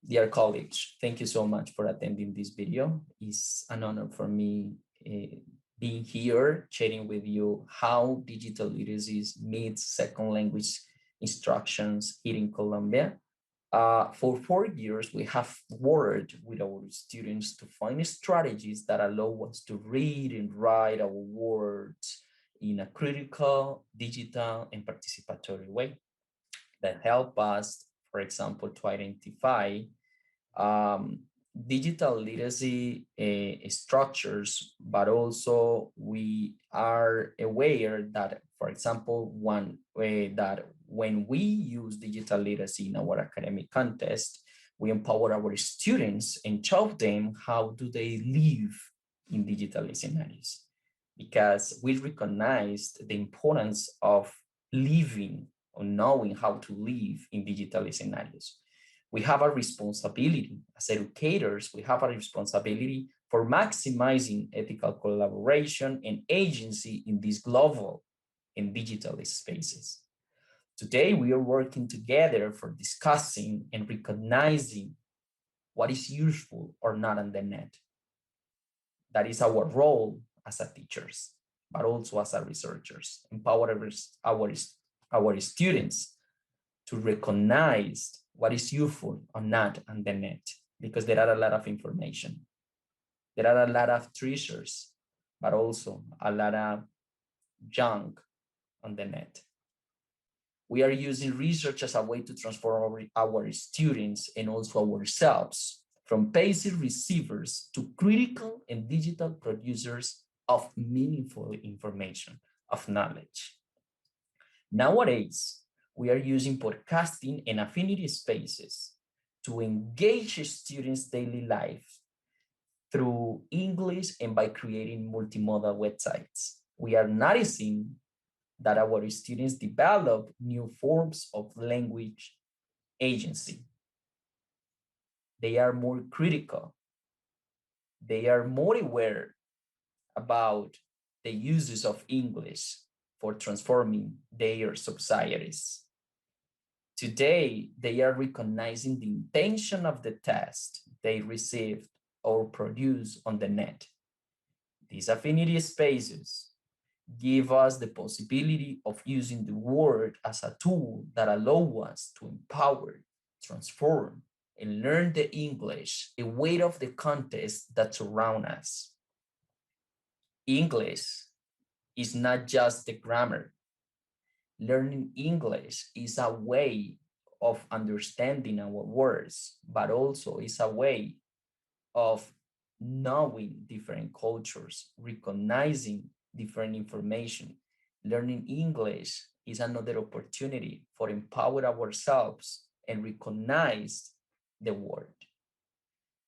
Dear colleagues, thank you so much for attending this video. It's an honor for me being here, sharing with you how digital literacy meets second language instructions here in Colombia. For 4 years, we have worked with our students to find strategies that allow us to read and write our words in a critical, digital, and participatory way that help us, for example, to identify um, digital literacy structures, but also we are aware that, for example, one way that when we use digital literacy in our academic context, we empower our students and show them how do they live in digital scenarios, because we recognized the importance of living or knowing how to live in digital scenarios. We have a responsibility as educators, we have a responsibility for maximizing ethical collaboration and agency in these global and digital spaces. Today, we are working together for discussing and recognizing what is useful or not on the net. That is our role as a teachers, but also as a researchers, empower our students to recognize what is useful or not on the net, because there are a lot of information. There are a lot of treasures, but also a lot of junk on the net. We are using research as a way to transform our students and also ourselves from passive receivers to critical and digital producers of meaningful information, of knowledge. Nowadays, we are using podcasting and affinity spaces to engage students' daily life through English and by creating multimodal websites. We are noticing that our students develop new forms of language agency. They are more critical. They are more aware about the uses of English for transforming their societies. Today, they are recognizing the intention of the test they received or produced on the net. These affinity spaces give us the possibility of using the word as a tool that allows us to empower, transform, and learn the English aware of the context that surround us. English is not just the grammar. Learning English is a way of understanding our words, but also is a way of knowing different cultures, recognizing different information. Learning English is another opportunity for empower ourselves and recognize the world.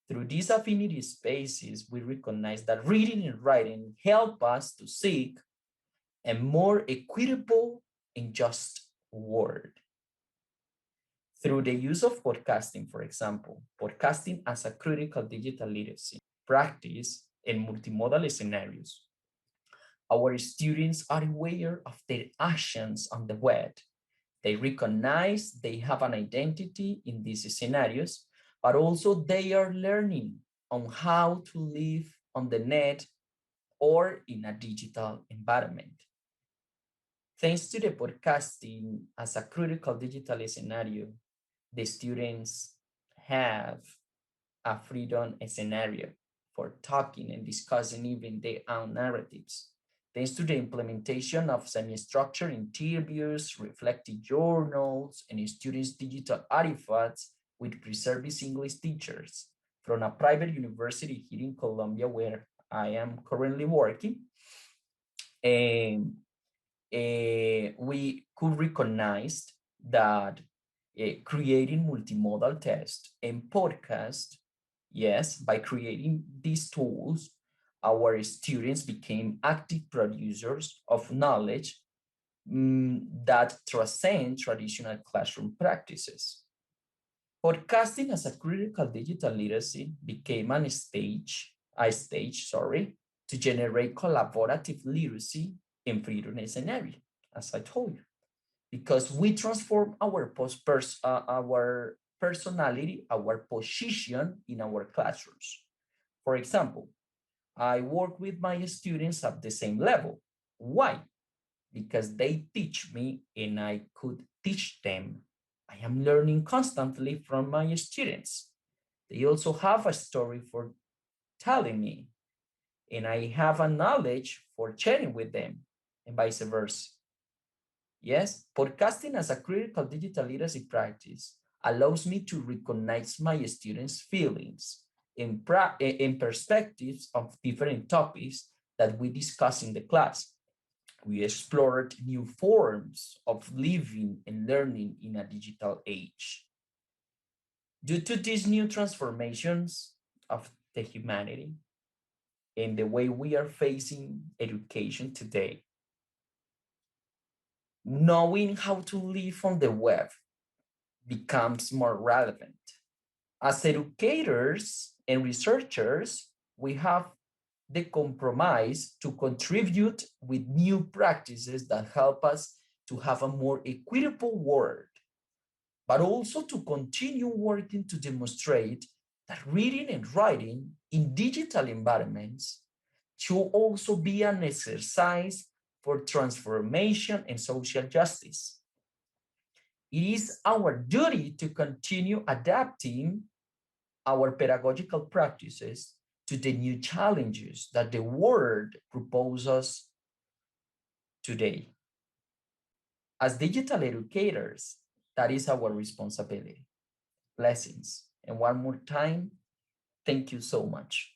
Through these affinity spaces, we recognize that reading and writing help us to seek a more equitable and just world. Through the use of podcasting, for example, podcasting as a critical digital literacy practice in multimodal scenarios, our students are aware of their actions on the web. They recognize they have an identity in these scenarios, but also they are learning on how to live on the net or in a digital environment. Thanks to the podcasting as a critical digital scenario, the students have a freedom scenario for talking and discussing even their own narratives. Thanks to the implementation of semi-structured interviews, reflective journals, and students' digital artifacts with preserved English teachers from a private university here in Colombia, where I am currently working, and we could recognize that creating multimodal tests and podcast, yes, by creating these tools, our students became active producers of knowledge that transcend traditional classroom practices. Podcasting as a critical digital literacy became a stage, to generate collaborative literacy in freedom scenario, as I told you, because we transform our personality, our position in our classrooms. For example, I work with my students at the same level. Why? Because they teach me and I could teach them. I am learning constantly from my students. They also have a story for telling me, and I have a knowledge for sharing with them, and vice versa. Yes, podcasting as a critical digital literacy practice allows me to recognize my students' feelings and perspectives of different topics that we discuss in the class. We explored new forms of living and learning in a digital age. Due to these new transformations of the humanity and the way we are facing education today, knowing how to live on the web becomes more relevant. As educators and researchers, we have the compromise to contribute with new practices that help us to have a more equitable world, but also to continue working to demonstrate that reading and writing in digital environments should also be an exercise for transformation and social justice. It is our duty to continue adapting our pedagogical practices to the new challenges that the world proposes today. As digital educators, that is our responsibility. Blessings. And one more time, thank you so much.